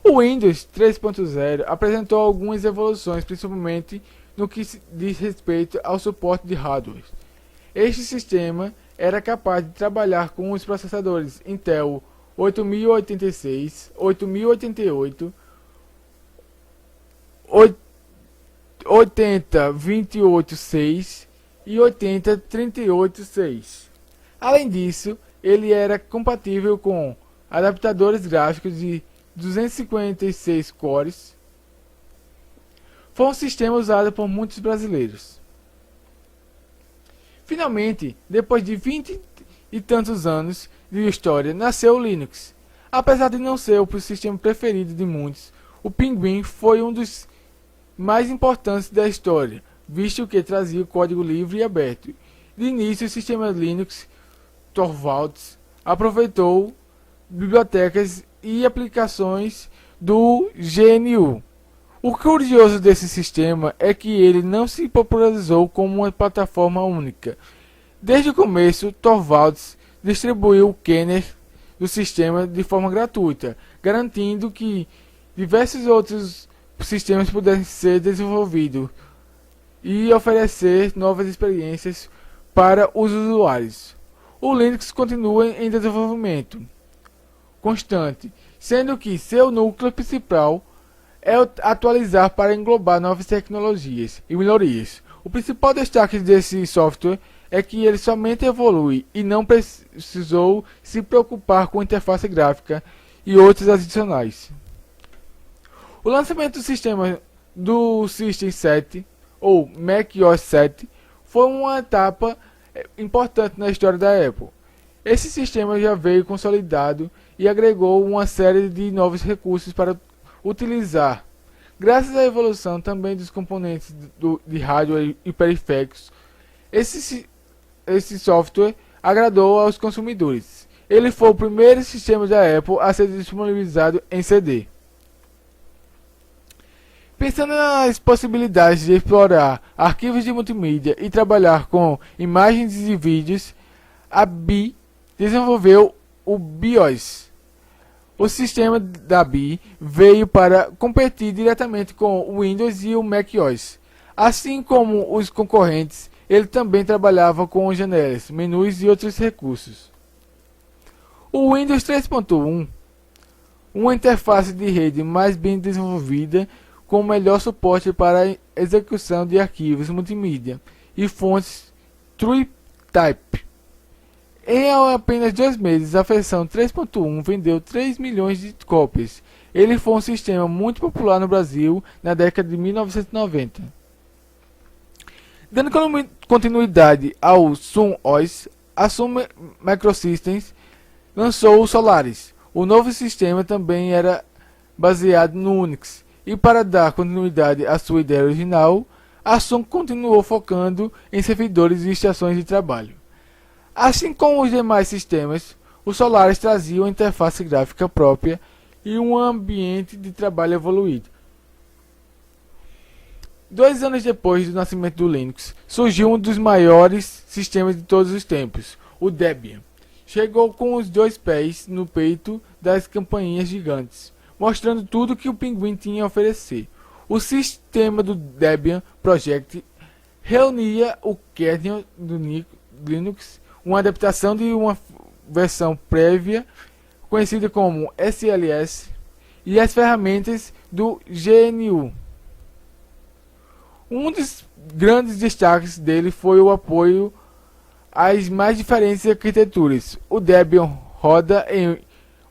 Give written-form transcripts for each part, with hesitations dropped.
O Windows 3.0 apresentou algumas evoluções, principalmente no que diz respeito ao suporte de hardware. Este sistema era capaz de trabalhar com os processadores Intel 8086, 8088, 8028.6 e 8038.6. Além disso, ele era compatível com adaptadores gráficos de 256 cores. Foi um sistema usado por muitos brasileiros. Finalmente, depois de 20 e tantos anos de história, nasceu o Linux. Apesar de não ser o sistema preferido de muitos, o Pinguim foi um dos mais importantes da história, visto que trazia o código livre e aberto. De início, o sistema Linux Torvalds aproveitou bibliotecas e aplicações do GNU. O curioso desse sistema é que ele não se popularizou como uma plataforma única. Desde o começo, Torvalds distribuiu o kernel do sistema de forma gratuita, garantindo que diversos outros sistemas pudessem ser desenvolvidos e oferecer novas experiências para os usuários. O Linux continua em desenvolvimento constante, sendo que seu núcleo principal é atualizar para englobar novas tecnologias e melhorias. O principal destaque desse software é que ele somente evolui e não precisou se preocupar com interface gráfica e outros adicionais. O lançamento do sistema do System 7 ou Mac OS 7 foi uma etapa importante na história da Apple. Esse sistema já veio consolidado e agregou uma série de novos recursos para utilizar. Graças à evolução também dos componentes de hardware e periféricos, esse software agradou aos consumidores. Ele foi o primeiro sistema da Apple a ser disponibilizado em CD. Pensando nas possibilidades de explorar arquivos de multimídia e trabalhar com imagens e vídeos, a BI desenvolveu o BIOS. O sistema da BI veio para competir diretamente com o Windows e o macOS. Assim como os concorrentes, ele também trabalhava com janelas, menus e outros recursos. O Windows 3.1, uma interface de rede mais bem desenvolvida, com melhor suporte para a execução de arquivos multimídia e fontes TrueType. Em apenas 2 meses, a versão 3.1 vendeu 3 milhões de cópias. Ele foi um sistema muito popular no Brasil na década de 1990. Dando continuidade ao Sun OS, a Sun Microsystems lançou o Solaris. O novo sistema também era baseado no Unix. E para dar continuidade à sua ideia original, a Sun continuou focando em servidores e estações de trabalho. Assim como os demais sistemas, o Solaris trazia uma interface gráfica própria e um ambiente de trabalho evoluído. 2 anos depois do nascimento do Linux, surgiu um dos maiores sistemas de todos os tempos, o Debian. Chegou com os 2 pés no peito das campainhas gigantes, mostrando tudo que o Pinguim tinha a oferecer. O sistema do Debian Project reunia o kernel do Linux, uma adaptação de uma versão prévia, conhecida como SLS, e as ferramentas do GNU. Um dos grandes destaques dele foi o apoio às mais diferentes arquiteturas. O Debian roda em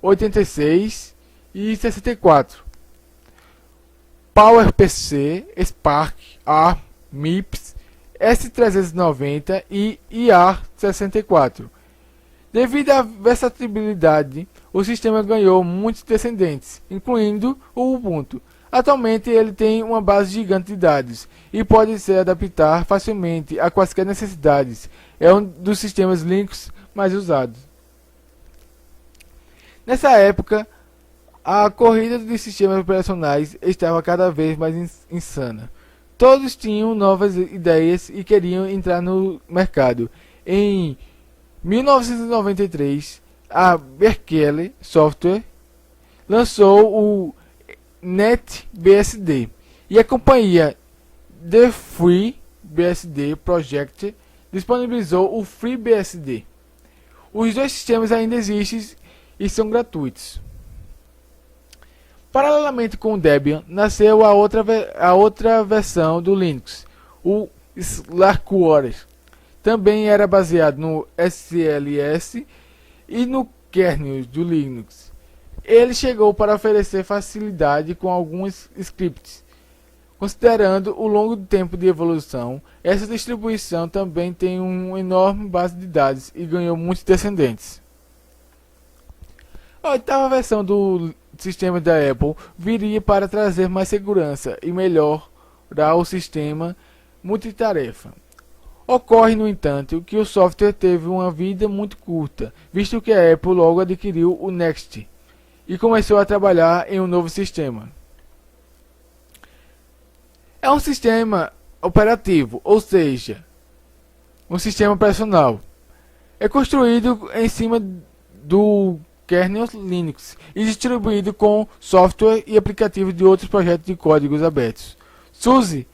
86 e 64. PowerPC, Spark, ARM, MIPS, S390 e IAR64. Devido à versatilidade, o sistema ganhou muitos descendentes, incluindo o Ubuntu. Atualmente ele tem uma base gigante de dados e pode se adaptar facilmente a quaisquer necessidades. É um dos sistemas Linux mais usados. Nessa época, a corrida de sistemas operacionais estava cada vez mais insana. Todos tinham novas ideias e queriam entrar no mercado. Em 1993, a Berkeley Software lançou o NetBSD, e a companhia The FreeBSD Project disponibilizou o FreeBSD. Os dois sistemas ainda existem e são gratuitos. Paralelamente com o Debian, nasceu a outra versão do Linux, o Slackware. Também era baseado no SLS e no kernel do Linux. Ele chegou para oferecer facilidade com alguns scripts. Considerando o longo tempo de evolução, essa distribuição também tem uma enorme base de dados e ganhou muitos descendentes. A oitava versão do sistema da Apple viria para trazer mais segurança e melhorar o sistema multitarefa. Ocorre, no entanto, que o software teve uma vida muito curta, visto que a Apple logo adquiriu o Next e começou a trabalhar em um novo sistema. É um sistema operativo, ou seja, um sistema operacional. É construído em cima do kernel Linux e distribuído com software e aplicativos de outros projetos de códigos abertos. SUSE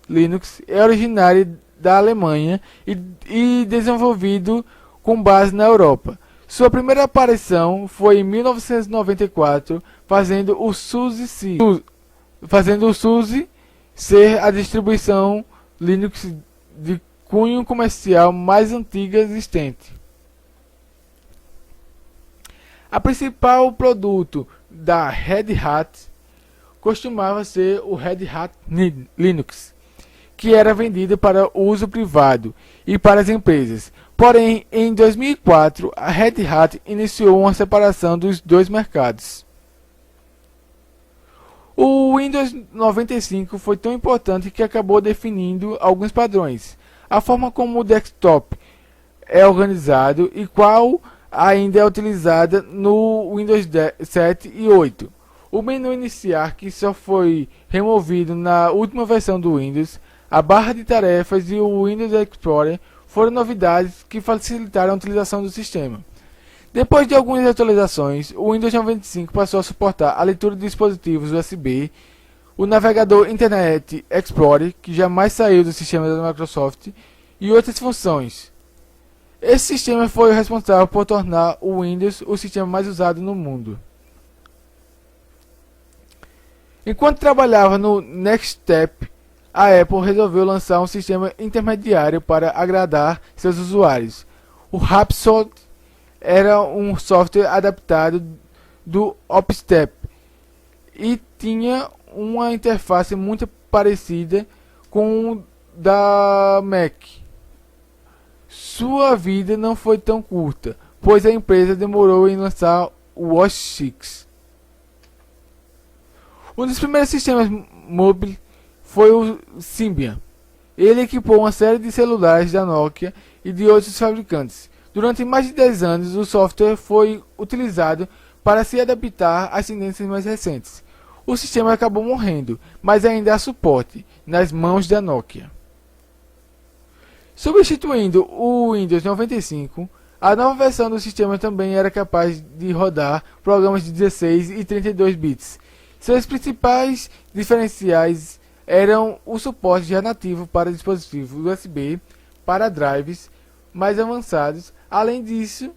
Linux é originário da Alemanha e desenvolvido com base na Europa. Sua primeira aparição foi em 1994, fazendo o SUSE ser a distribuição Linux de cunho comercial mais antiga existente. A principal produto da Red Hat costumava ser o Red Hat Linux, que era vendido para uso privado e para as empresas. Porém, em 2004, a Red Hat iniciou uma separação dos dois mercados. O Windows 95 foi tão importante que acabou definindo alguns padrões. A forma como o desktop é organizado e qual ainda é utilizada no Windows 7 e 8. O menu iniciar, que só foi removido na última versão do Windows, a barra de tarefas e o Windows Explorer foram novidades que facilitaram a utilização do sistema. Depois de algumas atualizações, o Windows 95 passou a suportar a leitura de dispositivos USB, o navegador Internet Explorer, que jamais saiu do sistema da Microsoft, e outras funções. Esse sistema foi o responsável por tornar o Windows o sistema mais usado no mundo. Enquanto trabalhava no Next Step, a Apple resolveu lançar um sistema intermediário para agradar seus usuários. O Rhapsody era um software adaptado do OpenStep e tinha uma interface muito parecida com o da Mac. Sua vida não foi tão curta, pois a empresa demorou em lançar o OS X. Um dos primeiros sistemas móveis foi o Symbian. Ele equipou uma série de celulares da Nokia e de outros fabricantes. Durante mais de 10 anos, o software foi utilizado para se adaptar às tendências mais recentes. O sistema acabou morrendo, mas ainda há suporte nas mãos da Nokia. Substituindo o Windows 95, a nova versão do sistema também era capaz de rodar programas de 16 e 32 bits. Seus principais diferenciais eram o suporte já nativo para dispositivos USB, para drives mais avançados. Além disso,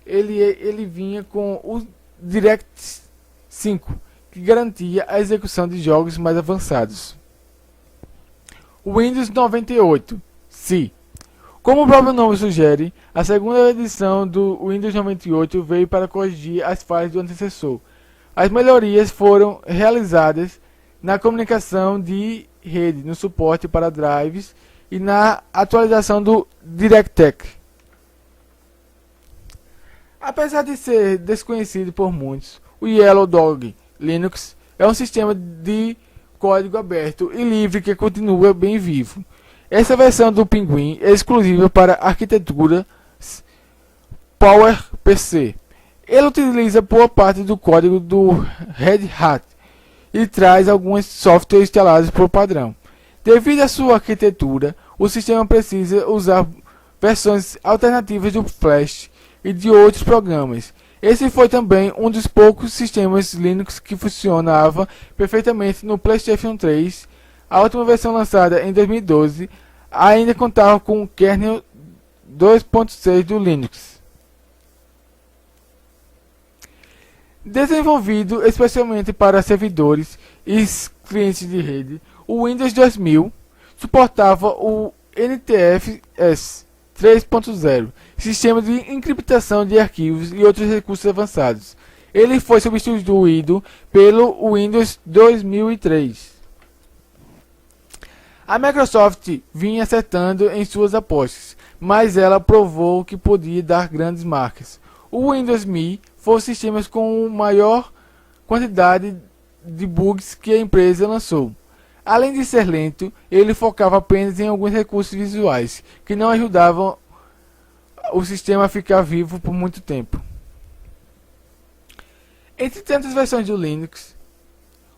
ele vinha com o DirectX 5, que garantia a execução de jogos mais avançados. O Windows 98 C. Como o próprio nome sugere, a segunda edição do Windows 98 veio para corrigir as falhas do antecessor. As melhorias foram realizadas na comunicação de rede, no suporte para drives e na atualização do DirectX. Apesar de ser desconhecido por muitos, o Yellow Dog Linux é um sistema de código aberto e livre que continua bem vivo. Essa versão do Pinguim é exclusiva para arquiteturas PowerPC. Ele utiliza boa parte do código do Red Hat e traz alguns softwares instalados por padrão. Devido à sua arquitetura, o sistema precisa usar versões alternativas do Flash e de outros programas. Esse foi também um dos poucos sistemas Linux que funcionava perfeitamente no PlayStation 3. A última versão lançada em 2012 ainda contava com o kernel 2.6 do Linux. Desenvolvido especialmente para servidores e clientes de rede, o Windows 2000 suportava o NTFS 3.0, sistema de encriptação de arquivos e outros recursos avançados. Ele foi substituído pelo Windows 2003. A Microsoft vinha acertando em suas apostas, mas ela provou que podia dar grandes marcas. O Windows Me foi o sistema com maior quantidade de bugs que a empresa lançou. Além de ser lento, ele focava apenas em alguns recursos visuais, que não ajudavam o sistema a ficar vivo por muito tempo. Entre tantas versões do Linux,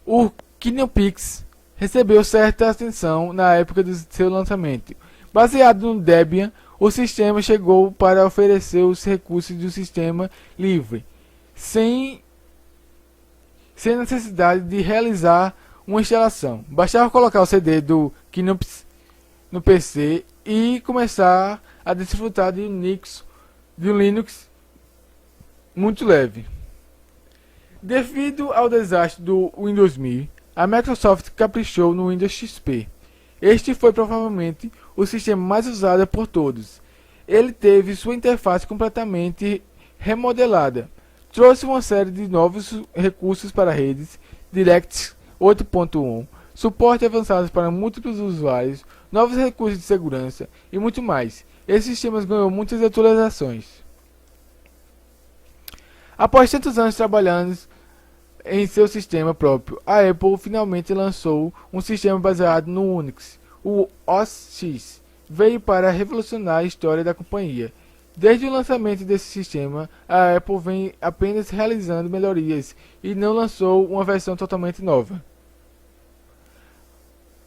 o KinePix recebeu certa atenção na época do seu lançamento. Baseado no Debian, o sistema chegou para oferecer os recursos do sistema livre, sem necessidade de realizar uma instalação. Bastava colocar o CD do KinePix no PC e começar a desfrutar de um Linux muito leve. Devido ao desastre do Windows Me, a Microsoft caprichou no Windows XP. Este foi provavelmente o sistema mais usado por todos. Ele teve sua interface completamente remodelada. Trouxe uma série de novos recursos para redes, DirectX 8.1, suporte avançado para múltiplos usuários, novos recursos de segurança e muito mais. Esse sistema ganhou muitas atualizações. Após tantos anos trabalhando em seu sistema próprio, a Apple finalmente lançou um sistema baseado no Unix. O OS X veio para revolucionar a história da companhia. Desde o lançamento desse sistema, a Apple vem apenas realizando melhorias e não lançou uma versão totalmente nova.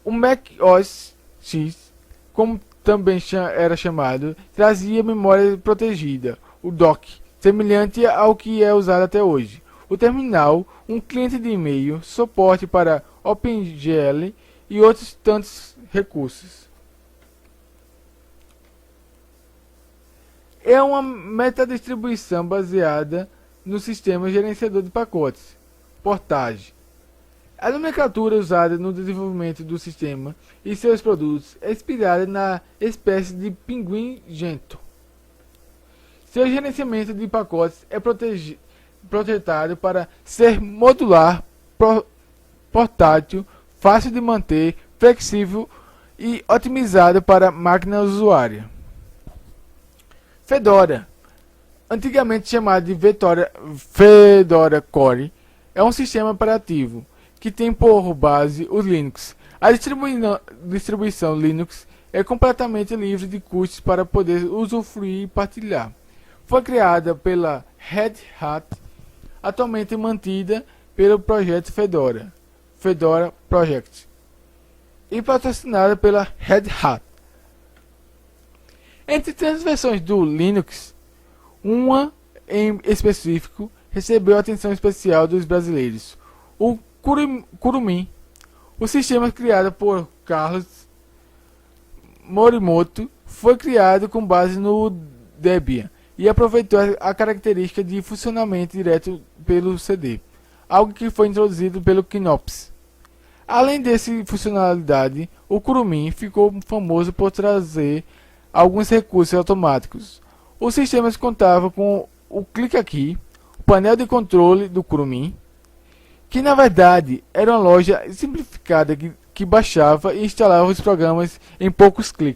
O Mac OS X, como também era chamado, trazia memória protegida, o dock, semelhante ao que é usado até hoje. O terminal, um cliente de e-mail, suporte para OpenGL e outros tantos recursos. É uma metadistribuição baseada no sistema gerenciador de pacotes, Portage. A nomenclatura usada no desenvolvimento do sistema e seus produtos é inspirada na espécie de pinguim gento. Seu gerenciamento de pacotes é projetado para ser modular, portátil, fácil de manter, flexível e otimizado para máquina usuária. Fedora, antigamente chamado de Fedora Core, é um sistema operativo que tem por base o Linux. A distribuição Linux é completamente livre de custos para poder usufruir e partilhar. Foi criada pela Red Hat, atualmente mantida pelo projeto Fedora Project, e patrocinada pela Red Hat. Entre tantas versões do Linux, uma em específico recebeu atenção especial dos brasileiros: o Kurumin. O sistema criado por Carlos Morimoto foi criado com base no Debian e aproveitou a característica de funcionamento direto pelo CD, algo que foi introduzido pelo Knops. Além dessa funcionalidade, o Kurumin ficou famoso por trazer alguns recursos automáticos. Os sistemas contavam com o Click Aqui, o painel de controle do Kurumin, que na verdade era uma loja simplificada que baixava e instalava os programas em poucos cliques.